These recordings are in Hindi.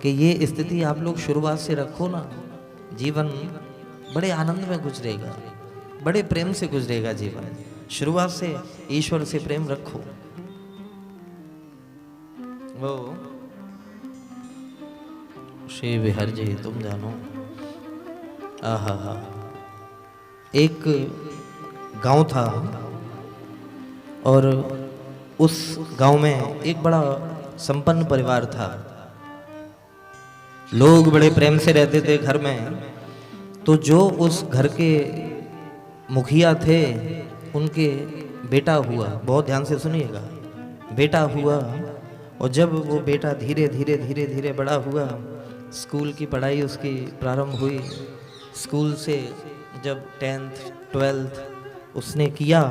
कि ये स्थिति आप लोग शुरुआत से रखो ना, जीवन बड़े आनंद में गुजरेगा, बड़े प्रेम से गुजरेगा जीवन। शुरुआत से ईश्वर से प्रेम रखो। वो श्री विहर जी तुम जानो, आहा, एक गांव था और उस गांव में एक बड़ा संपन्न परिवार था। लोग बड़े प्रेम से रहते थे घर में। तो जो उस घर के मुखिया थे उनके बेटा हुआ, बहुत ध्यान से सुनिएगा, बेटा हुआ। और जब वो बेटा धीरे धीरे धीरे धीरे बड़ा हुआ, स्कूल की पढ़ाई उसकी प्रारंभ हुई। स्कूल से जब 10th 12th उसने किया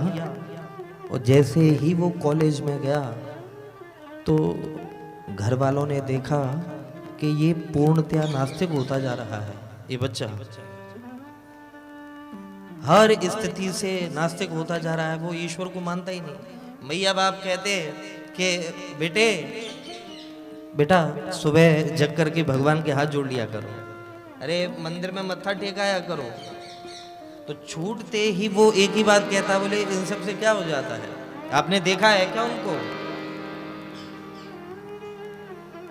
और जैसे ही वो कॉलेज में गया तो घर वालों ने देखा कि ये पूर्णतया नास्तिक होता जा रहा है। ये बच्चा हर स्थिति से नास्तिक होता जा रहा है। वो ईश्वर को मानता ही नहीं। मैया बाप कहते कि बेटा सुबह जग करके भगवान के हाथ जोड़ लिया करो, अरे मंदिर में मत्था टेकाया करो। तो छूटते ही वो एक ही बात कहता, बोले इन सब से क्या हो जाता है? आपने देखा है क्या उनको?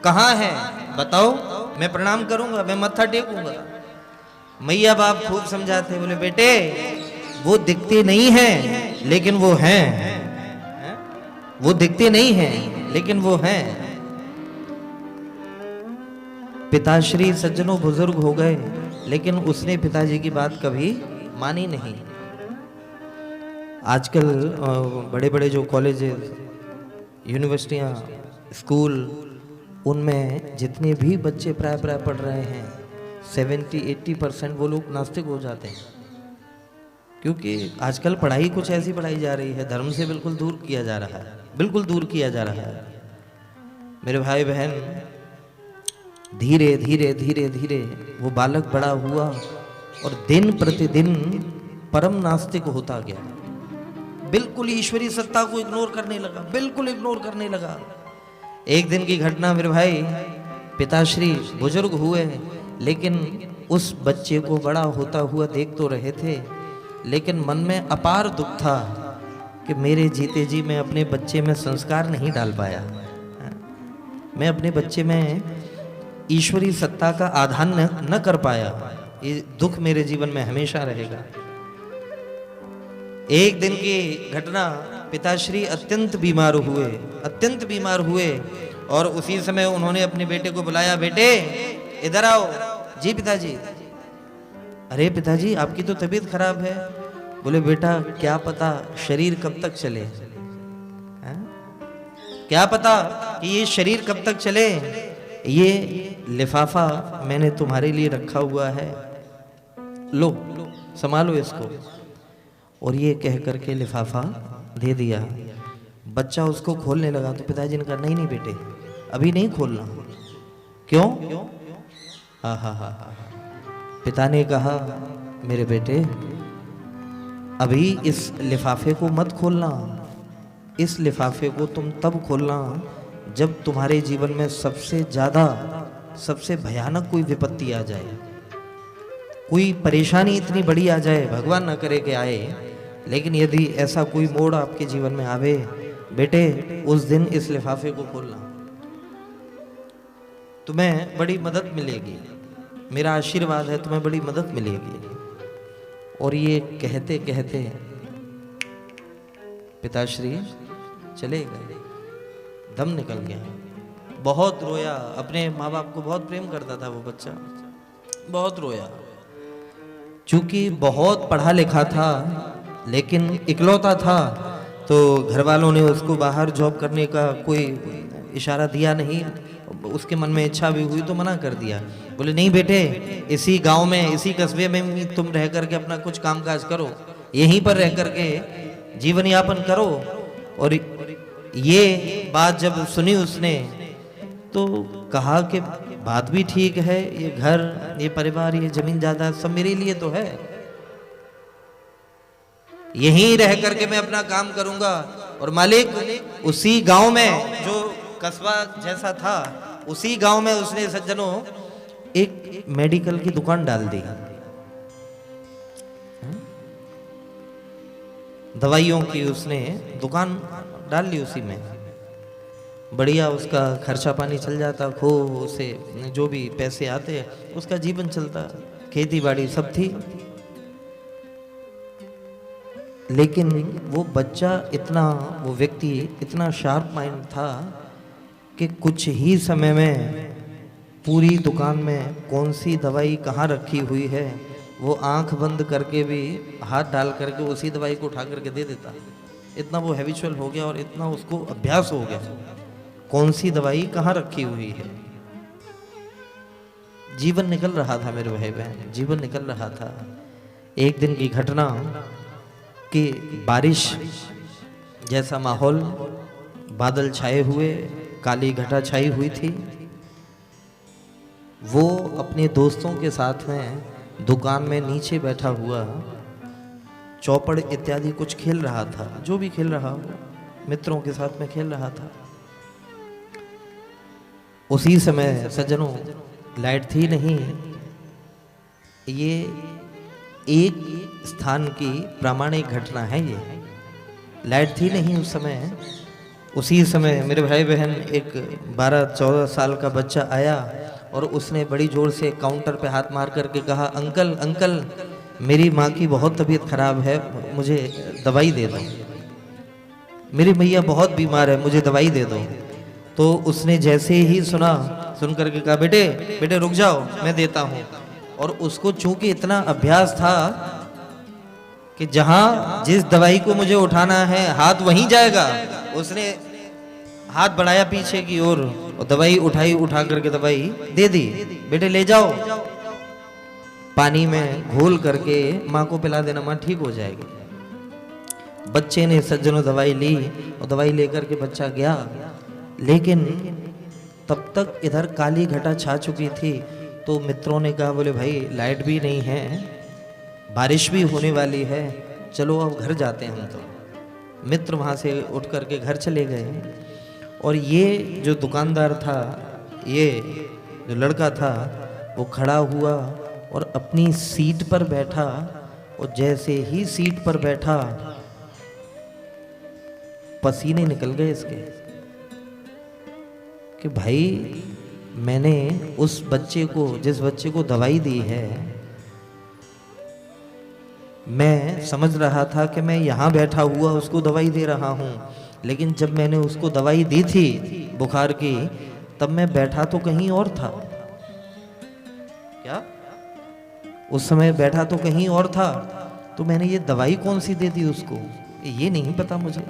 कहाँ है बताओ, मैं प्रणाम करूंगा, मैं मत्था टेकूंगा। मैया बाप खूब समझाते, बोले बेटे वो दिखते नहीं हैं लेकिन वो हैं, वो दिखते नहीं हैं लेकिन वो हैं। पिताश्री सज्जनों बुजुर्ग हो गए लेकिन उसने पिताजी की बात कभी मानी नहीं। आजकल बड़े बड़े जो कॉलेजेस, यूनिवर्सिटियां, स्कूल, उनमें जितने भी बच्चे प्राय पढ़ रहे हैं 70-80% वो लोग नास्तिक हो जाते हैं। क्योंकि आजकल पढ़ाई कुछ ऐसी पढ़ाई जा रही है, धर्म से बिल्कुल दूर किया जा रहा है, बिल्कुल दूर किया जा रहा है। मेरे भाई बहन, धीरे धीरे धीरे धीरे वो बालक बड़ा हुआ और दिन प्रतिदिन परम नास्तिक होता गया। बिल्कुल ईश्वरीय सत्ता को इग्नोर करने लगा, बिल्कुल इग्नोर करने लगा। एक दिन की घटना मेरे भाई, पिताश्री बुजुर्ग हुए लेकिन उस बच्चे को बड़ा होता हुआ देख तो रहे थे, लेकिन मन में अपार दुख था कि मेरे जीते जी मैं अपने बच्चे में संस्कार नहीं डाल पाया, मैं अपने बच्चे में ईश्वरीय सत्ता का आधान न कर पाया। ये दुख मेरे जीवन में हमेशा रहेगा। एक दिन की घटना, पिताश्री अत्यंत बीमार हुए और उसी समय उन्होंने अपने बेटे को बुलाया, बेटे इधर आओ। जी पिताजी। अरे पिताजी आपकी तो तबीयत खराब है। बोले बेटा क्या पता शरीर कब तक चले, क्या पता कि ये शरीर कब तक चले। ये लिफाफा मैंने तुम्हारे लिए रखा हुआ है, लो संभालो इसको। और ये कह करके लिफाफा दे दिया। बच्चा उसको खोलने लगा तो पिताजी ने कहा नहीं नहीं बेटे अभी नहीं खोलना। क्यों? हा। पिता ने कहा मेरे बेटे अभी इस लिफाफे को मत खोलना, इस लिफाफे को तुम तब खोलना जब तुम्हारे जीवन में सबसे ज्यादा, सबसे भयानक कोई विपत्ति आ जाए, कोई परेशानी इतनी बड़ी आ जाए, भगवान न करे कि आए, लेकिन यदि ऐसा कोई मोड़ आपके जीवन में आवे, बेटे उस दिन इस लिफाफे को खोलना, तुम्हें बड़ी मदद मिलेगी, मेरा आशीर्वाद है, तुम्हें बड़ी मदद मिलेगी। और ये कहते कहते पिताश्री चले गए, दम निकल गया। बहुत रोया, अपने माँ बाप को बहुत प्रेम करता था वो बच्चा, बहुत रोया। चूंकि बहुत पढ़ा लिखा था लेकिन इकलौता था, तो घर वालों ने उसको बाहर जॉब करने का कोई इशारा दिया नहीं। उसके मन में इच्छा भी हुई तो मना कर दिया। बोले नहीं बेटे इसी गांव में, इसी कस्बे में तुम रह करके अपना कुछ कामकाज करो, यहीं पर रह करके जीवन यापन करो। और ये बात जब सुनी उसने तो कहा कि बात भी ठीक है, ये घर, ये परिवार, ये जमीन जायदाद सब मेरे लिए तो है, यहीं रह करके मैं अपना काम करूंगा। और मालिक उसी गांव में जो कस्बा जैसा था उसी गांव में उसने सज्जनों एक मेडिकल की दुकान डाल दी, दवाइयों की उसने दुकान डाल ली उसी में। बढ़िया उसका खर्चा पानी चल जाता, खूब उसे जो भी पैसे आते उसका जीवन चलता, खेती बाड़ी सब थी। लेकिन वो बच्चा इतना, वो व्यक्ति इतना शार्प माइंड था कि कुछ ही समय में पूरी दुकान में कौन सी दवाई कहाँ रखी हुई है वो आंख बंद करके भी हाथ डाल करके उसी दवाई को उठा करके दे देता। इतना वो हैबिचुअल हो गया और इतना उसको अभ्यास हो गया कौन सी दवाई कहाँ रखी हुई है। जीवन निकल रहा था मेरे भाई बहन, जीवन निकल रहा था। एक दिन की घटना कि बारिश जैसा माहौल, बादल छाए हुए, काली घटा छाई हुई थी। वो अपने दोस्तों के साथ में दुकान में नीचे बैठा हुआ चौपड़ इत्यादि कुछ खेल रहा था, जो भी खेल रहा हो, मित्रों के साथ में खेल रहा था। उसी समय सज्जनों लाइट थी नहीं। ये एक स्थान की प्रामाणिक घटना है, ये लाइट थी नहीं उस समय। उसी समय मेरे भाई बहन एक 12-14 साल का बच्चा आया और उसने बड़ी जोर से काउंटर पे हाथ मार करके कहा, अंकल अंकल मेरी माँ की बहुत तबीयत खराब है, मुझे दवाई दे दो, मेरी मैया बहुत बीमार है, मुझे दवाई दे दो। तो उसने जैसे ही सुन करके कहा, बेटे बेटे रुक जाओ मैं देता हूँ। और उसको चूंकि इतना अभ्यास था कि जहां जिस दवाई को मुझे उठाना है हाथ वहीं जाएगा, उसने हाथ बढ़ाया पीछे की ओर और दवाई उठाई, उठा करके दवाई दे दी। बेटे ले जाओ, पानी में घोल करके माँ को पिला देना, माँ ठीक हो जाएगी। बच्चे ने सज्जनों दवाई ली और दवाई लेकर के बच्चा गया। लेकिन तब तक इधर काली घटा छा चुकी थी। तो मित्रों ने कहा, बोले भाई लाइट भी नहीं है, बारिश भी होने वाली है, चलो अब घर जाते हैं हम। तो मित्र वहाँ से उठ करके घर चले गए। और ये जो दुकानदार था, ये जो लड़का था, वो खड़ा हुआ और अपनी सीट पर बैठा। और जैसे ही सीट पर बैठा पसीने निकल गए इसके कि भाई मैंने उस बच्चे को, जिस बच्चे को दवाई दी है, मैं समझ रहा था कि मैं यहाँ बैठा हुआ उसको दवाई दे रहा हूँ, लेकिन जब मैंने उसको दवाई दी थी बुखार की, तब मैं बैठा तो कहीं और था। क्या उस समय बैठा तो कहीं और था, तो मैंने ये दवाई कौन सी दे दी उसको, ये नहीं पता मुझे।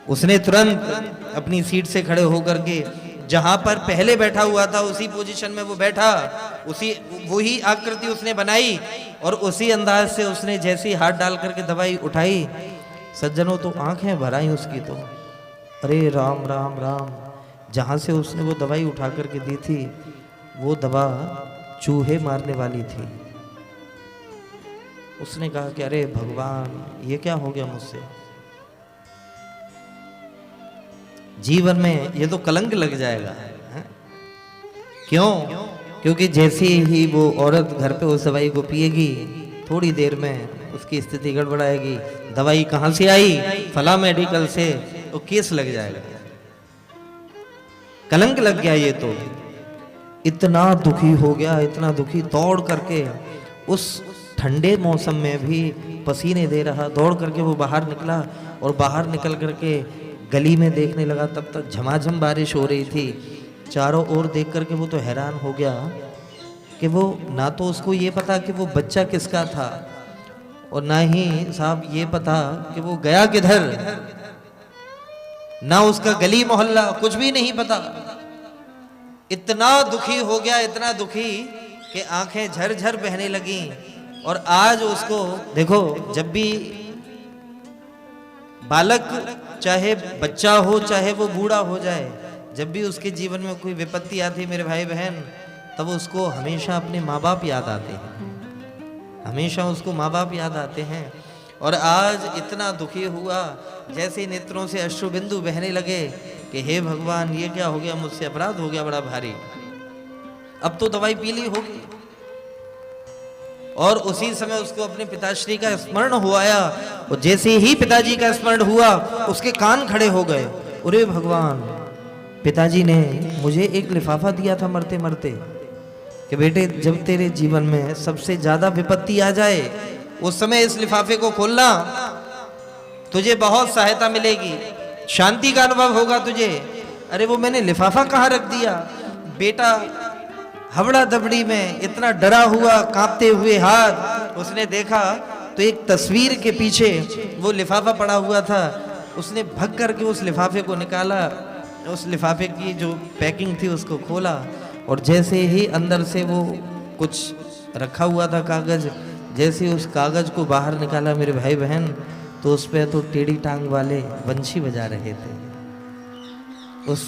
उसने तुरंत अपनी सीट से खड़े होकर के जहां पर पहले बैठा हुआ था उसी पोजीशन में वो बैठा, उसी वही आकृति उसने बनाई और उसी अंदाज से उसने जैसे हाथ डाल करके दवाई उठाई, सज्जनों तो आंखें भर आई उसकी। तो अरे राम राम राम, जहां से उसने वो दवाई उठा करके दी थी वो दवा चूहे मारने वाली थी। उसने कहा कि अरे भगवान, ये क्या हो गया मुझसे, जीवन में ये तो कलंक लग जाएगा है? क्यों? क्योंकि जैसे ही वो औरत घर पे उस दवाई को पिएगी, थोड़ी देर में उसकी स्थिति गड़बड़ाएगी। दवाई कहाँ से आई? फला मेडिकल से, तो केस लग जाएगा, कलंक लग गया। ये तो इतना दुखी हो गया, इतना दुखी, दौड़ करके उस ठंडे मौसम में भी पसीने दे रहा, दौड़ करके वो बाहर निकला। और बाहर निकल करके गली में देखने लगा, तब तक झमाझम बारिश हो रही थी। चारों ओर देख करके वो तो हैरान हो गया कि वो ना तो उसको ये पता कि वो बच्चा किसका था, और ना ही साहब ये पता कि वो गया किधर, ना उसका गली मोहल्ला, कुछ भी नहीं पता। इतना दुखी हो गया, इतना दुखी कि आंखें झरझर बहने लगी। और आज उसको देखो, जब भी बालक, चाहे बच्चा हो चाहे वो बूढ़ा हो जाए, जब भी उसके जीवन में कोई विपत्ति आती है मेरे भाई बहन, तब उसको हमेशा अपने माँ बाप याद आते हैं, हमेशा उसको माँ बाप याद आते हैं। और आज इतना दुखी हुआ, जैसे नेत्रों से अश्रुबिंदु बहने लगे कि हे भगवान ये क्या हो गया, मुझसे अपराध हो गया बड़ा भारी, अब तो दवाई पी ली होगी। और उसी समय उसको अपने पिताश्री का स्मरण हुआ आया, और जैसे ही पिताजी का स्मरण हुआ उसके कान खड़े हो गए। अरे भगवान, पिताजी ने मुझे एक लिफाफा दिया था मरते मरते कि बेटे जब तेरे जीवन में सबसे ज्यादा विपत्ति आ जाए उस समय इस लिफाफे को खोलना, तुझे बहुत सहायता मिलेगी, शांति का अनुभव होगा तुझे। अरे वो मैंने लिफाफा कहाँ रख दिया। बेटा हबड़ा दबड़ी में इतना डरा हुआ, कांपते हुए हाथ, उसने देखा तो एक तस्वीर के पीछे वो लिफाफा पड़ा हुआ था। उसने भग करके उस लिफाफे को निकाला, उस लिफाफे की जो पैकिंग थी उसको खोला, और जैसे ही अंदर से वो कुछ रखा हुआ था कागज, जैसे उस कागज को बाहर निकाला मेरे भाई बहन, तो उस पे तो टेढ़ी टांग वाले बंशी बजा रहे थे। उस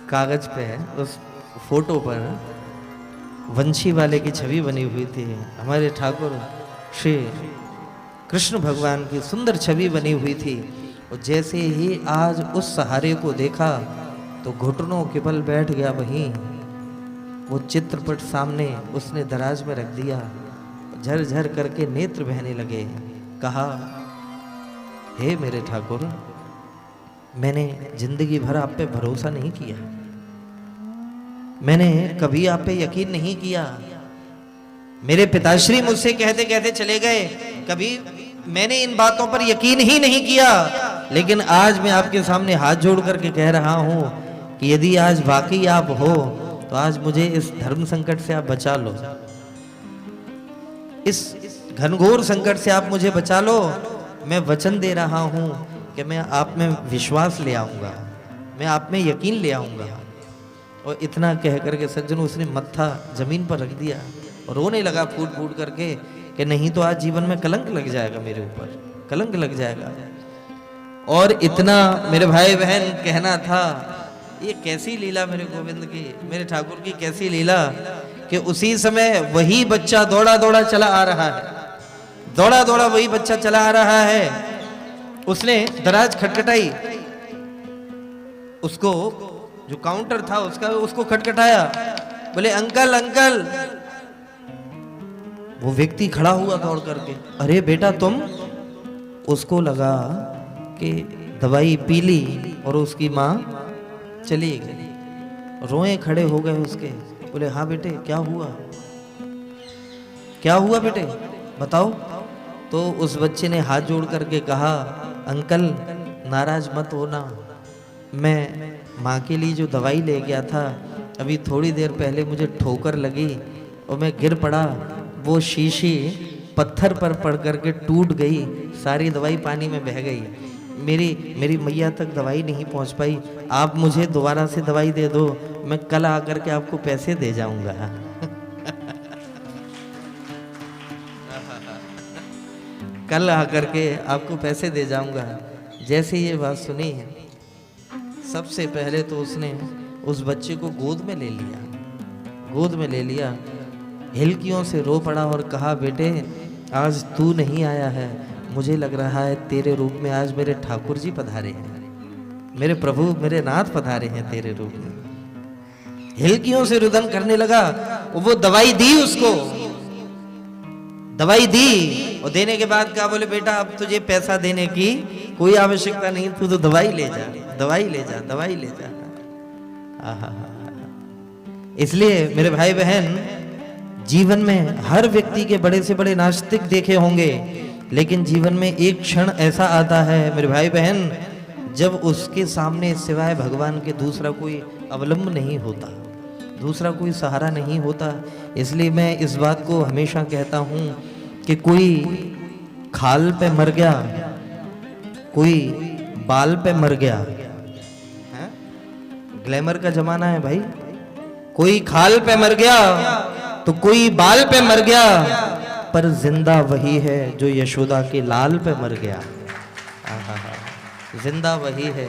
कागज पे, उस फोटो पर वंशी वाले की छवि बनी हुई थी। हमारे ठाकुर श्री कृष्ण भगवान की सुंदर छवि बनी हुई थी। और जैसे ही आज उस सहारे को देखा तो घुटनों के बल बैठ गया वहीं। वो चित्रपट सामने उसने दराज में रख दिया, झरझर करके नेत्र बहने लगे। कहा, हे मेरे ठाकुर, मैंने जिंदगी भर आप पे भरोसा नहीं किया, मैंने कभी आप पे यकीन नहीं किया। मेरे पिताश्री मुझसे कहते कहते चले गए, कभी मैंने इन बातों पर यकीन ही नहीं किया। लेकिन आज मैं आपके सामने हाथ जोड़ करके कह रहा हूं कि यदि आज वाकई आप हो तो आज मुझे इस धर्म संकट से आप बचा लो, इस घनघोर संकट से आप मुझे बचा लो। मैं वचन दे रहा हूं कि मैं आप में विश्वास ले आऊंगा, मैं आप में यकीन ले आऊंगा। और इतना कह करके सज्जन उसने मत्था जमीन पर रख दिया और रोने लगा फूट फूट करके कि नहीं तो आज जीवन में कलंक लग जाएगा, मेरे ऊपर कलंक लग जाएगा। और इतना मेरे भाई बहन कहना था, ये कैसी लीला मेरे गोविंद की, मेरे ठाकुर की कैसी लीला, कि उसी समय वही बच्चा दौड़ा दौड़ा चला आ रहा है, दौड़ा दौड़ा वही बच्चा चला आ रहा है। उसने दराज खटखटाई, उसको जो काउंटर था उसको खटखटाया, बोले अंकल अंकल। वो व्यक्ति खड़ा हुआ दौड़ करके, अरे बेटा तुम। उसको लगा कि दवाई पी ली और उसकी माँ चली गई। रोए खड़े हो गए उसके, बोले हाँ बेटे क्या हुआ, क्या हुआ बेटे बताओ। तो उस बच्चे ने हाथ जोड़ करके कहा, अंकल नाराज मत होना, मैं माँ के लिए जो दवाई ले गया था, अभी थोड़ी देर पहले मुझे ठोकर लगी और मैं गिर पड़ा, वो शीशी पत्थर पर पड़ करके टूट गई, सारी दवाई पानी में बह गई, मेरी मैया तक दवाई नहीं पहुंच पाई, आप मुझे दोबारा से दवाई दे दो, मैं कल आकर के आपको पैसे दे जाऊंगा। कल आकर के आपको पैसे दे जाऊंगा। जैसे ये बात सुनी है, सबसे पहले तो उसने उस बच्चे को गोद में ले लिया, गोद में ले लिया, हिलकियों से रो पड़ा और कहा, बेटे आज तू नहीं आया है, मुझे लग रहा है तेरे रूप में आज मेरे ठाकुर जी पधारे हैं, मेरे प्रभु मेरे नाथ पधारे हैं तेरे रूप में। हिलकियों से रुदन करने लगा। वो दवाई दी उसको, दवाई दी, और देने के बाद कहा, बोले बेटा अब तुझे पैसा देने की कोई आवश्यकता नहीं, तू तो दवाई ले जा, दवाई ले जा, दवाई ले जा। इसलिए मेरे भाई बहन, जीवन में हर व्यक्ति के बड़े से बड़े नास्तिक देखे होंगे, लेकिन जीवन में एक क्षण ऐसा आता है मेरे भाई बहन, जब उसके सामने सिवाय भगवान के दूसरा कोई अवलंब नहीं होता, दूसरा कोई सहारा नहीं होता। इसलिए मैं इस बात को हमेशा कहता हूँ कि कोई खाल पे मर गया, कोई बाल पे मर गया, है? ग्लैमर का जमाना है भाई, कोई खाल पे मर गया तो कोई बाल पे मर गया, पर जिंदा वही है जो यशोदा के लाल पे मर गया। जिंदा वही है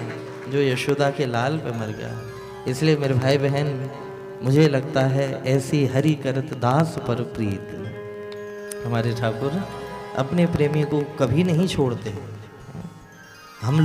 जो यशोदा के लाल पे मर गया। इसलिए मेरे भाई बहन, मुझे लगता है ऐसी हरि करत दास पर प्रीत, हमारे ठाकुर अपने प्रेमी को कभी नहीं छोड़ते। हम लोग